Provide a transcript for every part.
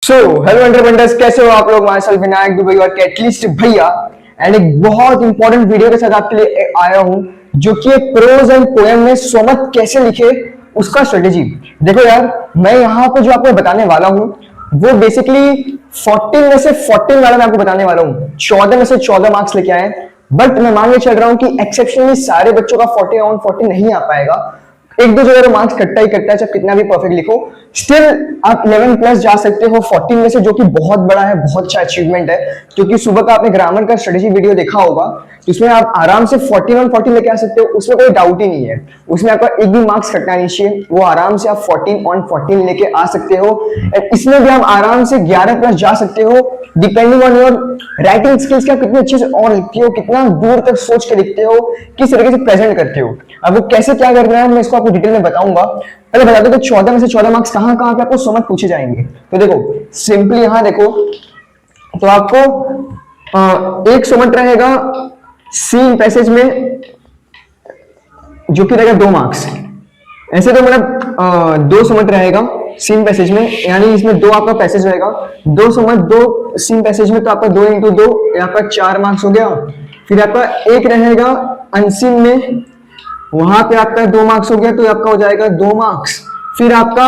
Hello entrepreneurs, कैसे हो आप लोग। माय सेल्फ विनायक दुबई और कैटलिस्ट भैया एंड एक बहुत इंपॉर्टेंट वीडियो के साथ आपके लिए आया हूं, जो कि एक प्रोज एंड पोएम में सोमत कैसे लिखे उसका स्ट्रेटेजी। देखो यार, मैं यहाँ पे जो आपको बताने वाला हूँ वो बेसिकली 14 में से 14 वाला मैं आपको बताने वाला हूँ। 14 में से 14 मार्क्स लेके आए, बट मैं मान के चल रहा हूँ कि एक्सेप्शनली सारे बच्चों का 40 अराउंड 40 नहीं आ पाएगा। एक दो जगह मार्क्स कटता ही कटता है, चाहे कितना भी परफेक्ट लिखो। स्टिल आप 11 प्लस जा सकते हो 14 में से, जो कि बहुत बड़ा है, बहुत अच्छा अचीवमेंट है। क्योंकि सुबह का आपने ग्रामर का स्ट्रेटेजी वीडियो देखा होगा, जिसमें आप आराम से 14 और 14 लेके आ सकते हो, उसमें कोई डाउट ही नहीं है। उसमें आपका एक भी मार्क्स कटना नहीं चाहिए, वो आराम से आप 14 ऑन 14 लेके आ सकते हो। इसमें भी आप आराम से 11 प्लस जा सकते हो, depending on your writing skills का, कितने अच्छे से और लिखते हो, कितना दूर तक सोच के लिखते हो, किस तरीके से प्रेजेंट करते हो। अब वो कैसे क्या करना है मैं इसको आपको डिटेल में बताऊंगा। पहले बता दो कि 14 में से 14 मार्क्स कहां कहां पे आपको समझ पूछे जाएंगे। तो देखो सिंपली यहां देखो, तो आपको एक समझ रहेगा सीन पैसेज में, जो कि रहेगा 2 मार्क्स। ऐसे तो मतलब 2 समझ रहेगा सीन पैसेज में, यानी इसमें 2 आपका पैसेज रहेगा। 2 समझ 2 सीन पैसेज में, तो आपका 2 इंटू 2 आपका 4 मार्क्स हो गया। फिर आपका एक रहेगा अनसीन में, वहां पे आपका 2 मार्क्स हो गया, तो आपका हो जाएगा 2 मार्क्स। फिर आपका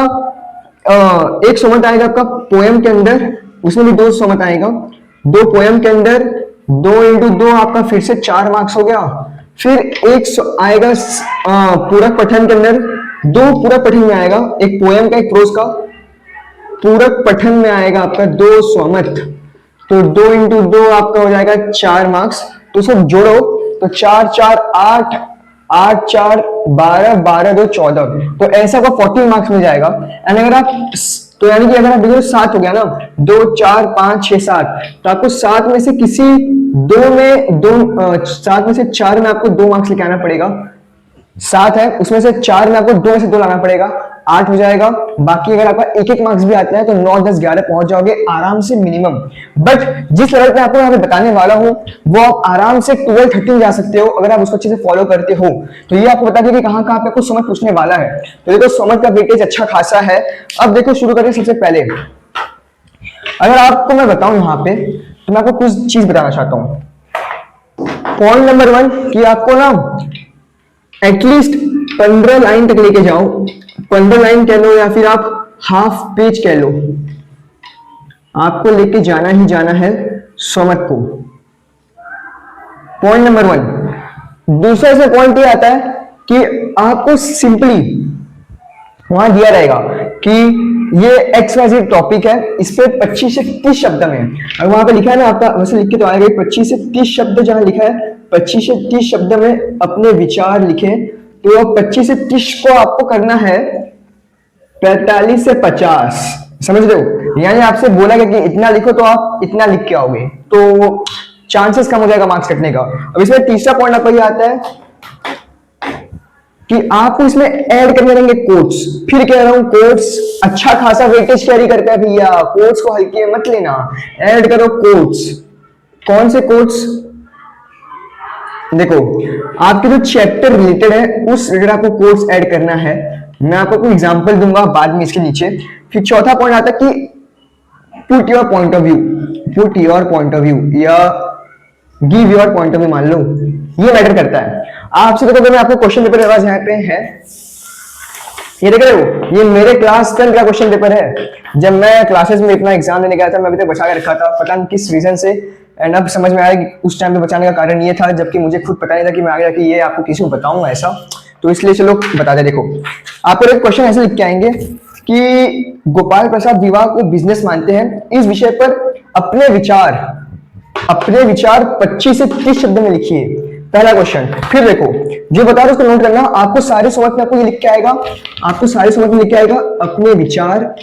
एक सोमत आएगा आपका पोएम के अंदर, उसमें भी 2 सोमत आएगा। 2 पोएम के अंदर 2 इंटू 2 आपका फिर से 4 मार्क्स हो गया। फिर एक आएगा पूरक पठन के अंदर, 2 पूरक पठन में आएगा, एक पोएम का एक प्रोज का। पूरक पठन में आएगा आपका 2 सोमत, तो 2 इंटू 2 आपका हो जाएगा 4 मार्क्स। तो सब जोड़ो तो 4 4 8, 8 4 12, 12 2 14, तो ऐसा आपको 14 मार्क्स मिल जाएगा। एंड अगर आप तो यानी कि अगर आप देखो 7 हो गया ना, 2 4 5 6 7, तो आपको 7 में से किसी 2 में 7 में से 4 में आपको 2 मार्क्स लेके आना पड़ेगा। 7 है, उसमें से 4 में आपको 2 में से 2 लाना पड़ेगा, 8 हो जाएगा। बाकी अगर आपका एक एक मार्क्स भी आते हैं तो 9 10 11 पहुंच जाओगे आराम से मिनिमम। बट जिस लेवल पे आपको यहाँ पे बताने वाला हूँ, वो आप आराम से 12 13 जा सकते हो अगर आप उसको अच्छे से फॉलो करते हो। तो ये आपको बता दें कि कहाँ कहाँ पे आपको समझ पूछने वाला है। तो देखो समझ का वेटेज अच्छा खासा है। अब देखो शुरू करें सबसे पहले। अगर आपको मैं बताऊं यहाँ पे, तो मैं आपको कुछ चीज बताना चाहता हूँ। पॉइंट नंबर 1 कि आपको ना एटलीस्ट 15 लाइन तक लेके जाओ। 15 लाइन कह लो या फिर आप हाफ पेज कह लो, आपको लेके जाना ही जाना है सोमत को। Point number 1। दूसरा इसमें पॉइंट ये आता है कि आपको सिंपली वहां दिया रहेगा कि ये XYZ टॉपिक है, इस पे 25 से 30 शब्द में, और वहां पे लिखा है ना आपका, वैसे लिख के तो आएगा 25 से 30 शब्द, जहां लिखा है 25 से 30 शब्द में अपने विचार लिखे, तो 25 से 30 को आपको करना है 45 से 50। समझ रहे हो? यानी आपसे बोला गया कि इतना लिखो, तो आप इतना लिख के आओगे, तो चांसेस कम हो जाएगा मार्क्स कटने का। अब इसमें तीसरा पॉइंट आपका ये आता है कि आपको इसमें ऐड करने रहेंगे कोट्स। फिर कह रहा हूं कोट्स अच्छा खासा वेटेज कैरी करता है भैया, कोट्स को हल्के मत लेना, ऐड करो कोट्स। कौन से कोट्स? देखो आपके जो चैप्टर रिलेटेड है उस रिलेटेड आपको कोट्स ऐड करना है। मैं आपको कोई एग्जांपल दूंगा बाद में इसके नीचे। फिर चौथा पॉइंट आता है कि put your point of view, put your point of view या give your point of view मान लो, ये मैटर करता है। आपसे देखो मैं आपको क्वेश्चन पेपर आवाज यहाँ पे है, ये देख रहे हो, ये मेरे क्लास 10 का क्वेश्चन पेपर है। जब मैं क्लासेस में इतना एग्जाम देने गया था, मैं अभी तक बचा के रखा था, पता नहीं किस रीजन से। एंड अब समझ में आया कि उस टाइम पे बचाने का कारण ये था, जबकि मुझे खुद पता नहीं था कि मैं आगे जाके ये आपको किसी को बताऊंगा ऐसा, तो इसलिए चलो बता दे। देखो आपको एक क्वेश्चन ऐसे लिख के आएंगे कि गोपाल प्रसाद विवाह को बिजनेस मानते हैं, इस विषय पर अपने विचार 25 से 30 शब्द में लिखिए। पहला क्वेश्चन। फिर देखो जो बता रहा हूं उसको नोट करना। आपको सारे समझ में आपको ये लिख के आएगा, आपको सारे समझ में लिख के आएगा अपने विचार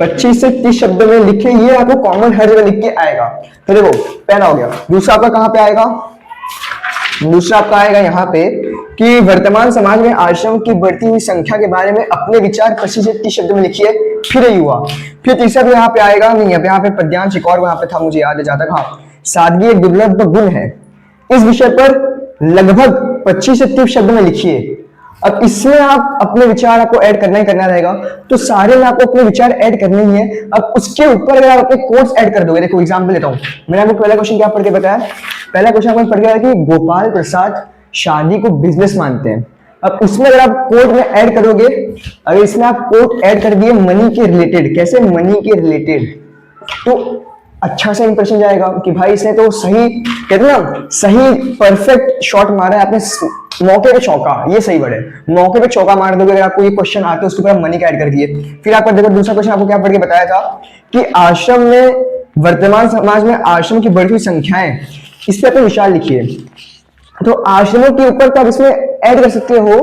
25 से 30 शब्द में लिखे, ये आपको कॉमन हर जगह लिख के आएगा। तो देखो पहला हो गया। दूसरा आपका कहां पे आएगा? दूसरा आपका आएगा यहाँ पे कि वर्तमान समाज में आश्रम की बढ़ती हुई संख्या के बारे में अपने विचार 25 से 30 शब्द में लिखिए। फिर ये हुआ। फिर तीसरा भी यहाँ पे आएगा, नहीं यहाँ पे पद्यांश एक और वहां पे था, मुझे याद है जहां तक, हाँ, सादगी एक दुर्लभ गुण है, इस विषय पर लगभग 25 से 30 शब्द में लिखिए। अब इसमें आप अपने विचार आपको ऐड करना ही करना रहेगा, तो सारे में आपको अपने विचार ऐड करने ही है। अब उसके ऊपर अगर आप अपने कोट्स ऐड कर दोगे, देखो एग्जांपल लेता हूं, मैंने आपको पहला क्वेश्चन क्या पढ़ के बताया, पहला क्वेश्चन आपको पढ़ गया कि गोपाल प्रसाद शादी को बिजनेस मानते हैं। अब उसमें अगर आप कोट में ऐड करोगे, अगर इसमें आप कोट ऐड कर दिए मनी के रिलेटेड, कैसे मनी के रिलेटेड, तो अच्छा सा इंप्रेशन जाएगा कि भाई इसने तो सही, कहते हैं ना, सही परफेक्ट शॉट मारा है, आपने मौके पे चौका, ये सही वर्ड है, मौके पे चौका मार दोगे। अगर आपको ये क्वेश्चन आते हैं उसके ऊपर मनी का ऐड कर दिए। फिर आपको देखो दूसरा क्वेश्चन आपको क्या पढ़ के बताया था कि आश्रम में, वर्तमान समाज में आश्रम की बढ़ती हुई संख्याएं, इस पर अपने विचार लिखिए। तो आश्रमों के ऊपर तो आप इसमें ऐड कर सकते हो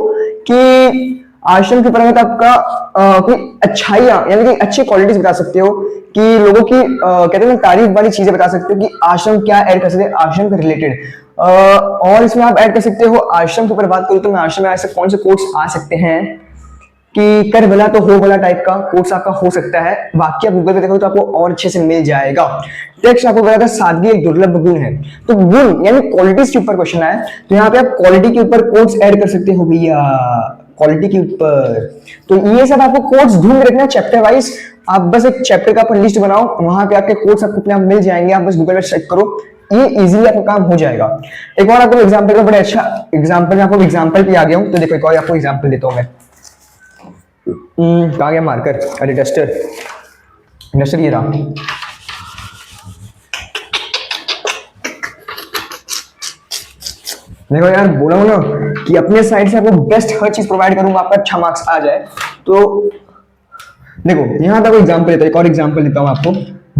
कि आश्रम के ऊपर में तो आपका कोई अच्छाइयां यानी कि अच्छी क्वालिटीज बता सकते हो, कि लोगों की कहते हैं तारीफ वाली चीजें बता सकते हो कि आश्रम क्या ऐड कर सकते हैं आश्रम के रिलेटेड। और इसमें आप ऐड कर सकते हो, आश्रम के ऊपर बात करूं तो मैं आश्रम में ऐसे कौन से कोट्स आ सकते हैं कि कर भला तो हो भला टाइप का कोर्स आपका हो सकता है। वाक्य गूगल पे देखो तो आपको और अच्छे से मिल जाएगा। टेक्स्ट आपको बताया था सादगी एक दुर्लभ गुण है, तो गुण यानी क्वालिटीज के ऊपर क्वेश्चन आया, तो यहाँ पे आप क्वालिटी के ऊपर कोट्स ऐड कर सकते हो भैया, क्वालिटी के ऊपर। तो ये सब आपको कोट्स ढूंढ रखना चैप्टर वाइज, आप बस एक चैप्टर का अपन लिस्ट बनाओ, वहां पे आपके कोट्स आपको अपने आप मिल जाएंगे, आप बस गूगल पे चेक करो, ये इजीली आपका काम हो जाएगा। एक और आपको एग्जांपल का बड़ा अच्छा एग्जांपल, मैं आपको एग्जांपल पे आ गया हूं, तो देखो एक और आपको एग्जांपल देता हूं मैं। कहाँ गया मार्कर, अरे डस्टर, डस्टर ये रहा। देखो यार, बोला हूं ना कि अपने साइड से आपको बेस्ट हर चीज प्रोवाइड करूंगा, आपका अच्छा मार्क्स आ जाए। तो देखो यहां तक एग्जांपल लेता हूं, एक और एग्जांपल देता हूं आपको।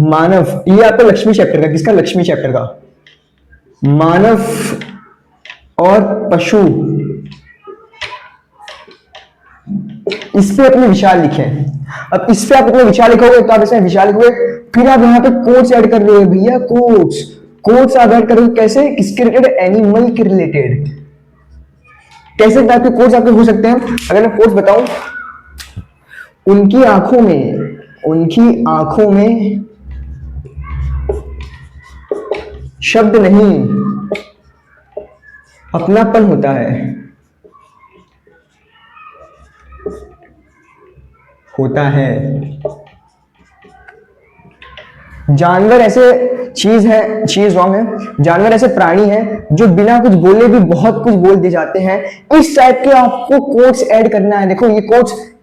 मानव, ये आपका लक्ष्मी चैप्टर का, किसका, लक्ष्मी चैप्टर का। मानव और पशु, इस पे अपने विचार लिखे। अब इस पे आप अपने विचार लिखोगे तो आप इसमें विचार लिखोगे, फिर आप यहाँ पे कोट्स ऐड कर रहे हो भैया, कोट्स, कोट्स आप ऐड करोगे कैसे, किसके रिलेटेड, एनिमल के रिलेटेड। कैसे टाइप के कोट्स आपके हो सकते हैं, अगर मैं कोट्स बताऊं, उनकी आंखों में, उनकी आंखों में शब्द नहीं अपनापन होता है, होता है। जानवर ऐसे चीज है, चीज रॉन्ग है, जानवर ऐसे प्राणी है जो बिना कुछ बोले भी बहुत कुछ बोल दे जाते हैं। इस टाइप के आपको कोट्स ऐड करना है। देखो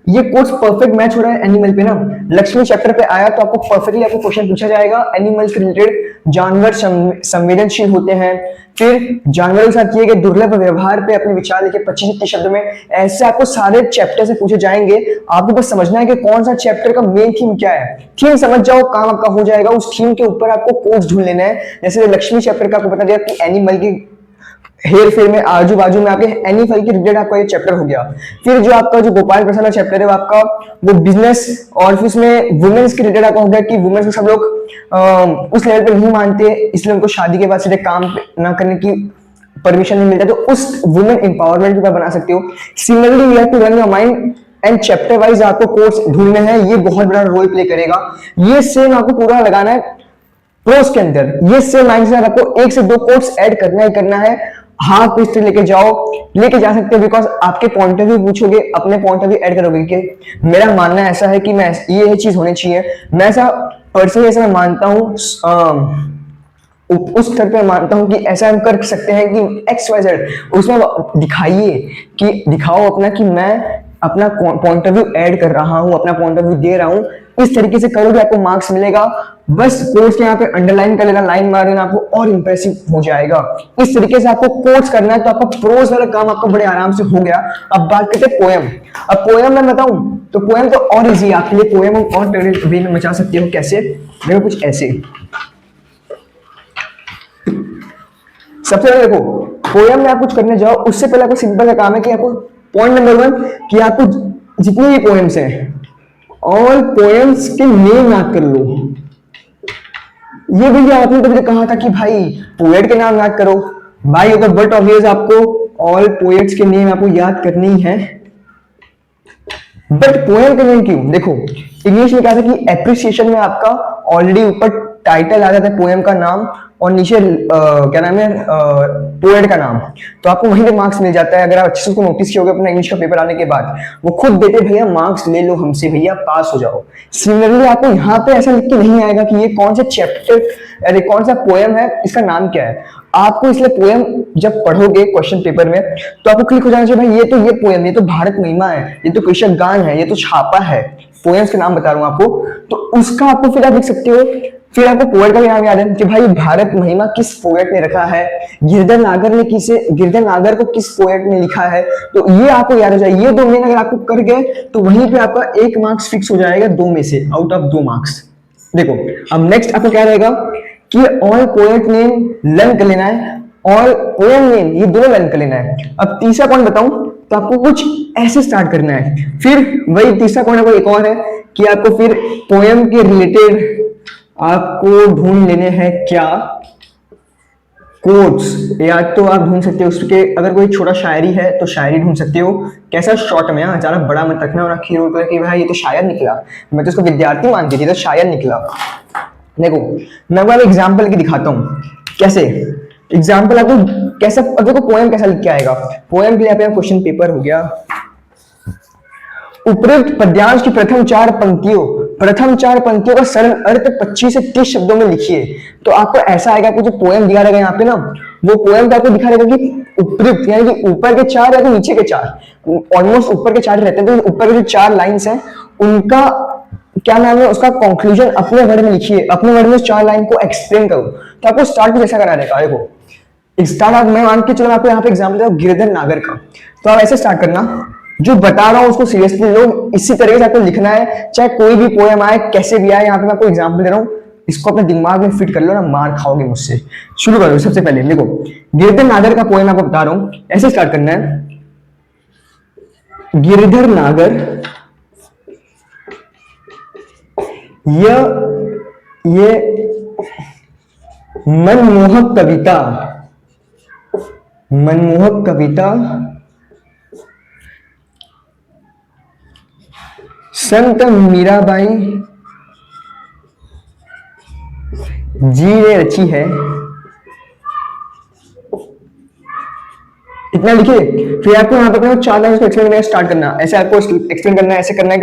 ये कोट्स परफेक्ट मैच हो रहा है एनिमल पे ना, लक्ष्मी चैप्टर पे आया तो आपको परफेक्टली आपको क्वेश्चन पूछा जाएगा एनिमल से रिलेटेड। जानवर संवेदनशील होते हैं, फिर जानवरों के साथ किए गए दुर्लभ व्यवहार पे अपने विचार लिखे 25 शब्द में। ऐसे आपको सारे चैप्टर से पूछे जाएंगे, आपको बस समझना है कि कौन सा चैप्टर का मेन थीम क्या है। थीम समझ जाओ, काम आपका हो जाएगा। उस थीम के ऊपर आपको कोट्स ढूंढ लेना है। जैसे लक्ष्मी चैप्टर का आपको बता दिया कि एनिमल की हेर फेर में, आजू बाजू में आपके एनिमल के रिलेटेड आपका ये चैप्टर हो गया। फिर जो आपका जो गोपाल प्रसाद का चैप्टर है वो आपका वो बिजनेस, और फिर उसमें वुमेन्स के रिलेटेड आपका हो गया कि वुमेन्स को सब लोग उस लेवल पे नहीं मानते, इसलिए उनको शादी के बाद सीधे काम ना करने की परमिशन नहीं मिलता, तो उस वुमेन एम्पावरमेंट के ऊपर बना सकते हो। Similarly you have to run your mind and chapter wise आपको कोर्स ढूंढने हैं, ये बहुत बड़ा रोल प्ले करेगा। ये सेम आपको पूरा लगाना है प्रोस के अंदर, ये सेम माइंड से आपको 1 से 2 कोट्स ऐड करना ही करना है। हाँ तो इस तरह लेके जा सकते हो, बिकॉज आपके पॉइंट ऑफ व्यू पूछोगे, अपने पॉइंट ऑफ व्यू ऐड करोगे कि मेरा मानना ऐसा है कि मैं ये चीज होनी चाहिए, मैं ऐसा पर्सनली ऐसा मैं मानता हूँ, उस स्तर पे मानता हूं कि ऐसा हम कर सकते हैं कि XYZ, उसमें दिखाइए कि दिखाओ अपना कि मैं अपना पॉइंट ऑफ व्यू ऐड कर रहा हूं, अपना पॉइंट ऑफ व्यू दे रहा हूं। इस तरीके से करोगे आपको मार्क्स मिलेगा। बस कोर्स के यहाँ पे अंडरलाइन कर लेना, लाइन मार देना, आपको और इंप्रेसिव हो जाएगा। इस तरीके से आपको कोर्स करना है तो आपका प्रोज वाला काम आपको बड़े आराम से हो गया। अब बात करते हैं पोएम। अब पोएम मैं बताऊं तो पोएम तो और इजी है आपके लिए, पोएम और वे में मचा सकते हो। कैसे, देखो कुछ ऐसे। सबसे पहले देखो पोएम में आप कुछ करने जाओ, उससे पहले आपको सिंपल का काम है कि आपको पॉइंट नंबर 1 कि आपको जितनी भी पोएम्स हैं ऑल पोएम्स के नेम याद कर लो। ये भैया आपने तो मुझे कहा था कि भाई पोएट के नाम याद करो, भाई अगर बट ऑब्वियस आपको ऑल पोएट्स के नेम आपको याद करने ही है, बट पोएम के नेम क्यों? देखो इंग्लिश में क्या था कि एप्रिसिएशन में आपका ऑलरेडी ऊपर टाइटल आ जाता है पोएम का नाम, और नीचे क्या नाम है पोएट का नाम, तो आपको वहीं पे मार्क्स मिल जाता है। अगर आप अच्छे से उसको नोटिस किया होगा अपना इंग्लिश का पेपर आने के बाद, वो खुद देते भैया मार्क्स ले लो हमसे भैया, पास हो जाओ। सिमिलरली आपको यहाँ पे ऐसा लिख के नहीं आएगा कि ये कौन सा चैप्टर, अरे कौन सा पोएम है, इसका नाम क्या है। आपको इसलिए पोएम जब पढ़ोगे क्वेश्चन पेपर में तो आपको क्लिक हो जाना चाहिए भाई ये पोएम, ये तो भारत महिमा है, ये तो कृषक गान है, ये तो छापा है, पोएम्स के नाम बता रहा हूं आपको, तो उसका आपको फिर आप लिख सकते हो। फिर आपको पोएट का भी नाम याद है कि भाई भारत महिमा किस पोएट ने रखा है, गिरधर नागर को किस पोएट ने लिखा है, तो ये आपको याद हो जाए। ये 2 मेन अगर आपको कर गए तो वहीं पे आपका 1 मार्क्स फिक्स हो जाएगा 2 में से, आउट ऑफ 2 मार्क्स। देखो अब नेक्स्ट आपको क्या रहेगा कि ऑल पोएट नेम लर्न कर लेना है, ऑल पोएम नेम ये दोनों लर्न कर लेना है। अब तीसरा पॉइंट बताऊं तो आपको कुछ ऐसे स्टार्ट करना है। फिर वही तीसरा पॉइंट आपको एक और है कि आपको फिर पोएम के रिलेटेड आपको ढूंढ लेने हैं क्या कोट्स, या तो आप ढूंढ सकते हो उसके, अगर कोई छोटा शायरी है तो शायरी ढूंढ सकते हो, कैसा शॉर्ट में, ज्यादा बड़ा मत रखना और आखिर बोलते कि भाई ये तो शायर निकला, मैं तो उसको विद्यार्थी मानती थी तो शायर निकला। देखो मैं आपको एग्जाम्पल की दिखाता हूँ कैसे, एग्जाम्पल आपको कैसे, अब देखो पोएम कैसा लिख के आएगा। पोएम के लिए यहाँ पे क्वेश्चन पेपर हो गया, उपरोक्त पद्यांश की प्रथम 4 पंक्तियों का सरल अर्थ 25 से 30 शब्दों में लिखिए। तो आपको ऐसा आएगा कि जो पोएम दिखा रहेगा यहाँ पे ना, वो पोएम तो आपको दिखा रहेगा कि उपरोक्त यानी कि ऊपर के 4 या तो नीचे के 4, ऑलमोस्ट ऊपर के 4 रहते हैं, तो ऊपर के जो 4 लाइन्स हैं उनका क्या नाम है, उसका कंक्लूजन अपने वर्ड में लिखिए, अपने वर्ड में उस 4 लाइन को एक्सप्लेन करो। तो आपको स्टार्ट कुछ ऐसा करा रहेगा। देखो स्टार्ट आप, मैं मान के चलो आपको यहाँ पे एग्जाम्पल देता हूं गिरधर नागर का, तो आप ऐसे स्टार्ट करना, जो बता रहा हूं उसको सीरियसली लो, इसी तरीके से आपको लिखना है, चाहे कोई भी पोएम आए कैसे भी आए। यहाँ पे मैं आपको एग्जाम्पल दे रहा हूँ, इसको अपने दिमाग में फिट कर लो ना, मार खाओगे मुझसे। शुरू करो सबसे पहले, देखो गिरधर नागर का पोएम आपको बता रहा हूं, ऐसे स्टार्ट करना है, गिरधर नागर ये मनमोहक कविता संत मीराबाई जी ने रची है। इतना लिखिए, फिर आपको यहाँ पे अपने 4 लाइन को एक्सप्लेन करना स्टार्ट करना, ऐसे आपको एक्सप्लेन करना है, ऐसे करना है,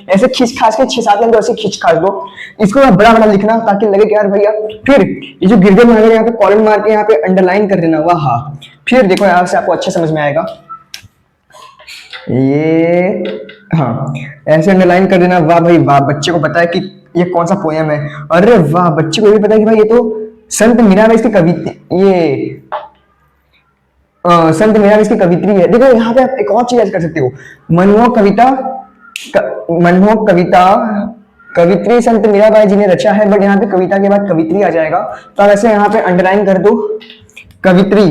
ऐसे खींच खास के 6-7 लाइन तो ऐसे खींच खास दो, इसको बड़ा बड़ा लिखना ताकि लगे कि यार भैया। फिर ये जो गिरधर नागर यहाँ पे कॉलम मार के यहाँ पे अंडरलाइन कर देना, वाह। फिर देखो यहाँ से आपको अच्छा समझ में आएगा, ये हाँ ऐसे अंडरलाइन कर देना, वाह भाई वाह। बच्चे को पता है कि ये कौन सा पोएम है, अरे वाह। बच्चे को भी पता है कि भाई ये तो संत मीराबाई की कविता, ये संत मीराबाई की कवित्री है। देखो यहाँ पे आप एक और चीज कर सकते हो, मनमोहक कविता कवित्री संत मीराबाई जी ने रचा है, बट यहाँ पे कविता के बाद कवित्री आ जाएगा, तो आप ऐसे यहाँ पे अंडरलाइन कर दो कवित्री।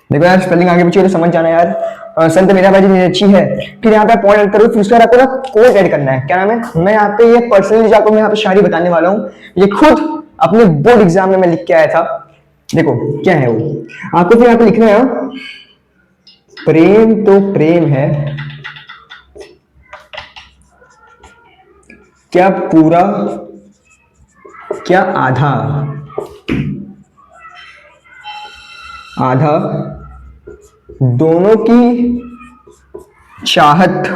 देखो यार स्पेलिंग आगे पीछे तो समझ जाना यार, संत मीराबाई जी ने रची है। फिर यहाँ पे पॉइंट ऐड करो, फिर उसके बाद आपको ना कोट ऐड करना है। क्या नाम है, मैं यहाँ पे ये पर्सनली आपको मैं यहाँ पे शायरी बताने वाला हूँ, ये खुद अपने बोर्ड एग्जाम में मैं लिख के आया था। देखो क्या है वो, आपको फिर यहाँ पे लिखना है, प्रेम तो प्रेम है, क्या पूरा क्या आधा, दोनों की चाहत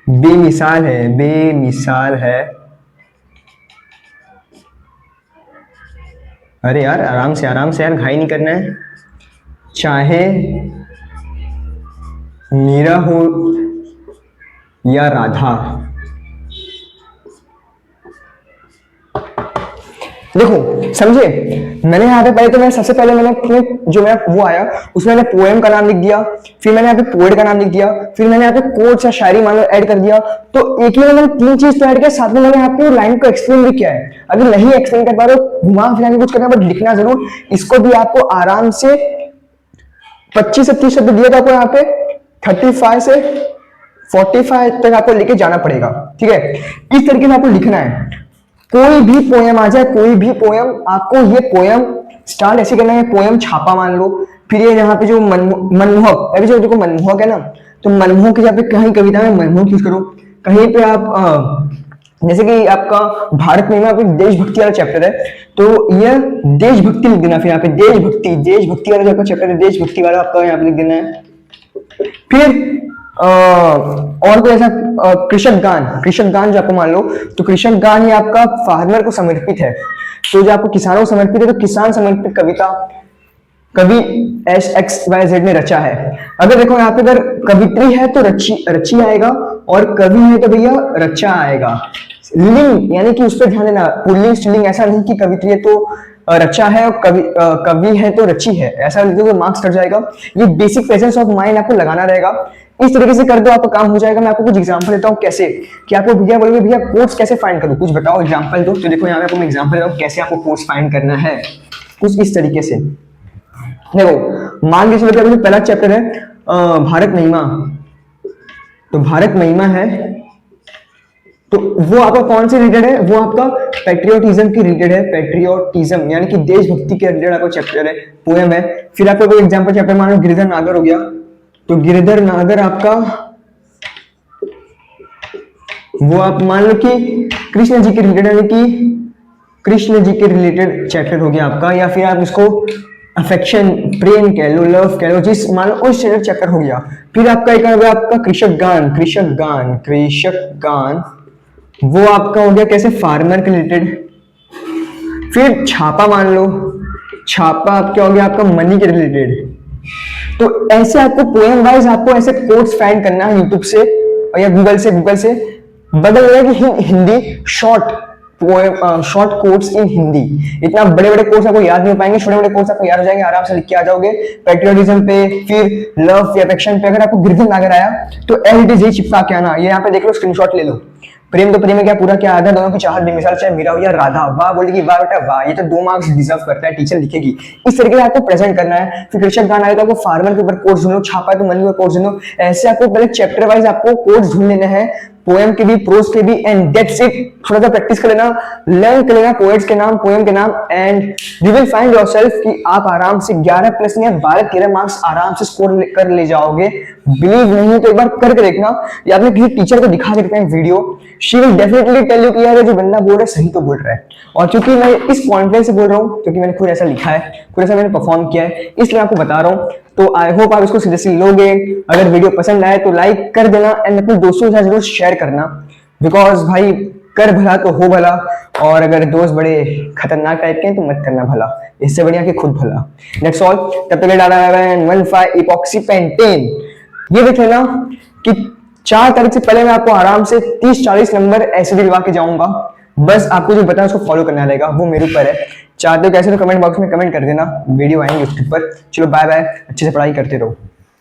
बेमिसाल है। अरे यार आराम से यार, घाई नहीं करना है। चाहे मीरा हो या राधा। देखो समझे, मैंने यहाँ पे पहले तो मैं सबसे पहले मैंने जो मेरा वो आया उसमें मैंने पोएम का नाम लिख दिया, फिर मैंने यहाँ पे पोएट का नाम लिख दिया, फिर मैंने यहाँ पे कोट्स या शायरी मान लो ऐड कर दिया। तो एक ही मैंने 3 चीज तो ऐड किया, साथ में मैंने यहाँ पे लाइन को एक्सप्लेन भी किया है। अगर नहीं एक्सप्लेन कर पा रहे हो घुमा फिरा के कुछ करना, बट लिखना जरूर। इसको भी आपको आराम से 25 से 30 शब्द दिया था आपको, यहाँ पे 35 से 45 तक आपको लेके जाना पड़ेगा, ठीक है। इस तरीके से आपको लिखना है। कोई भी पोएम आ जाए, कोई भी पोएम, आपको ये पोएम स्टार्ट ऐसे करना है, पोएम छापा मान लो। फिर ये यहाँ पे जो मनमोहक, अभी जो देखो मनमोहक है ना, तो मनमोहक के जहाँ पे कहीं कविता में मनमोहक यूज करो, कहीं पे आप जैसे कि आपका भारत में आप एक देशभक्ति वाला चैप्टर है, तो यह देशभक्ति लिख देना। फिर यहाँ पे देशभक्ति वाला जो आपका चैप्टर है देशभक्ति वाला आपका यहाँ पे लिख देना है। फिर और कोई ऐसा कृषक गान जो आपको मान लो, तो कृषक गान ये आपका फार्मर को समर्पित है। तो जो आपको किसानों को समर्पित है, तो किसान समर्पित कविता कवि SXYZ ने रचा है। अगर देखो यहाँ पे अगर कवित्री है तो रची आएगा, और कवि है तो भैया रचा आएगा। लिंग यानी कि उस पर ध्यान देना, पुल्लिंग स्त्रीलिंग ऐसा नहीं कि कवित्री है तो रचा है और कवि है तो रची है, ऐसा लिख दो तो मार्क्स कट जाएगा। ये बेसिक प्रेजेंस ऑफ माइंड आपको लगाना रहेगा। इस तरीके से कर दो आपका काम हो जाएगा। मैं आपको कुछ एग्जांपल देता हूँ कैसे, कि आपको भैया बोलोगे भैया कोट्स कैसे फाइंड करूँ, कुछ बताओ एग्जांपल दो। तो देखो यहाँ पे आपको मैं एग्जांपल देता हूँ कैसे आपको कोट्स फाइंड करना है, कुछ इस तरीके से। देखो मान के चलो कि अभी पहला चैप्टर है भारत महिमा, तो भारत महिमा है, तो वो आपका कौन से रिलेटेड है, वो आपका पेट्रियोटिज्म की रिलेटेड है। पेट्रियोटिज्म यानी कि देशभक्ति के रिलेटेड आपका चैप्टर है, पोएम है। फिर आपका कोई एग्जांपल चैप्टर मान लो गिरधर नागर हो गया, तो गिरधर नागर आपका वो आप मान लो कि कृष्ण जी के रिलेटेड, यानी कि कृष्ण जी के रिलेटेड चैप्टर हो गया आपका। या फिर आप इसको अफेक्शन प्रेम कह लो, लव कह लो, जिस मान लो उस चैप्टर हो गया। फिर आपका एक हो गया आपका कृषक गान, वो आपका हो गया कैसे फार्मर के रिलेटेड। फिर छापा मान लो, छापा आपका हो गया आपका मनी के रिलेटेड। तो ऐसे आपको पोएम वाइज आपको ऐसे कोट्स फाइंड करना है यूट्यूब से या गूगल से बदल रहा है कि Hindi short quotes in Hindi. इतना बड़े बड़े कोर्स आपको याद नहीं हो पाएंगे, छोटे बड़े कोर्स आपको याद हो जाएंगे, आराम से लिख के आ जाओगे। पेट्रियोटिज्म पे, फिर लव या अफेक्शन पे अगर आपको गिरधर नागर आया तो एज इट इज यही चिपका के आना। ये यहाँ पे देख लो, स्क्रीनशॉट ले लो। प्रेम तो प्रेम है क्या पूरा क्या आधा, दोनों की चाहत बेमिसाल, चाहे मीरा हो या राधा। वाह बोलेगी वाह बेटा वाह, ये तो 2 मार्क्स डिजर्व करता है, टीचर लिखेगी। इस तरीके से आपको प्रेजेंट करना है। फिर कृषक गान आएगा तो आपको फार्मर के ऊपर कोट्स ढूंढो, छापा है तो मनी के कोट्स ढूंढो। ऐसे आपको पहले चैप्टर वाइज आपको कोट्स ढूंढ लेने हैं, पोएम के भी प्रोज के भी, एंड दैट्स इट। थोड़ा सा प्रैक्टिस कर लेना, लर्न कर लेना पोएट्स के नाम, पोएम के नाम, and you will find yourself कि आप आराम से 11 प्लस या 12-13 मार्क्स आराम से स्कोर कर ले जाओगे। बिलीव नहीं है तो एक बार करके देखना, या अपने किसी टीचर को दिखा सकते हैं video, she will definitely tell you कि यार जो बंदा बोल रहा है सही तो बोल रहा है। और क्योंकि मैं इस कॉन्फिडेंस से बोल रहा हूँ, क्योंकि मैंने खुद ऐसा लिखा है, खुद ऐसा मैंने परफॉर्म किया है, इसलिए आपको बता रहा हूँ। तो आई होप आप इसको सीरियसली लोगे। अगर वीडियो पसंद आए तो लाइक कर देना, एंड अपने दोस्तों के साथ जरूर शेयर करना, बिकॉज भाई कर भला तो हो भला, और अगर दोस्त बड़े खतरनाक टाइप के हैं तो मत करना भला, इससे बढ़िया कि खुद भला। That's all. तब तक डाला है 1,5 इपॉक्सी पेंटेन। ये देख लेना कि 4 तारीख से पहले मैं आपको आराम से 30-40 नंबर ऐसे दिलवा के जाऊंगा। बस आपको जो बताया उसको फॉलो करना रहेगा, वो मेरे ऊपर है। चाहते हो कैसे तो कमेंट बॉक्स में कमेंट कर देना, वीडियो आएंगे उसके ऊपर। चलो बाय बाय, अच्छे से पढ़ाई करते रहो।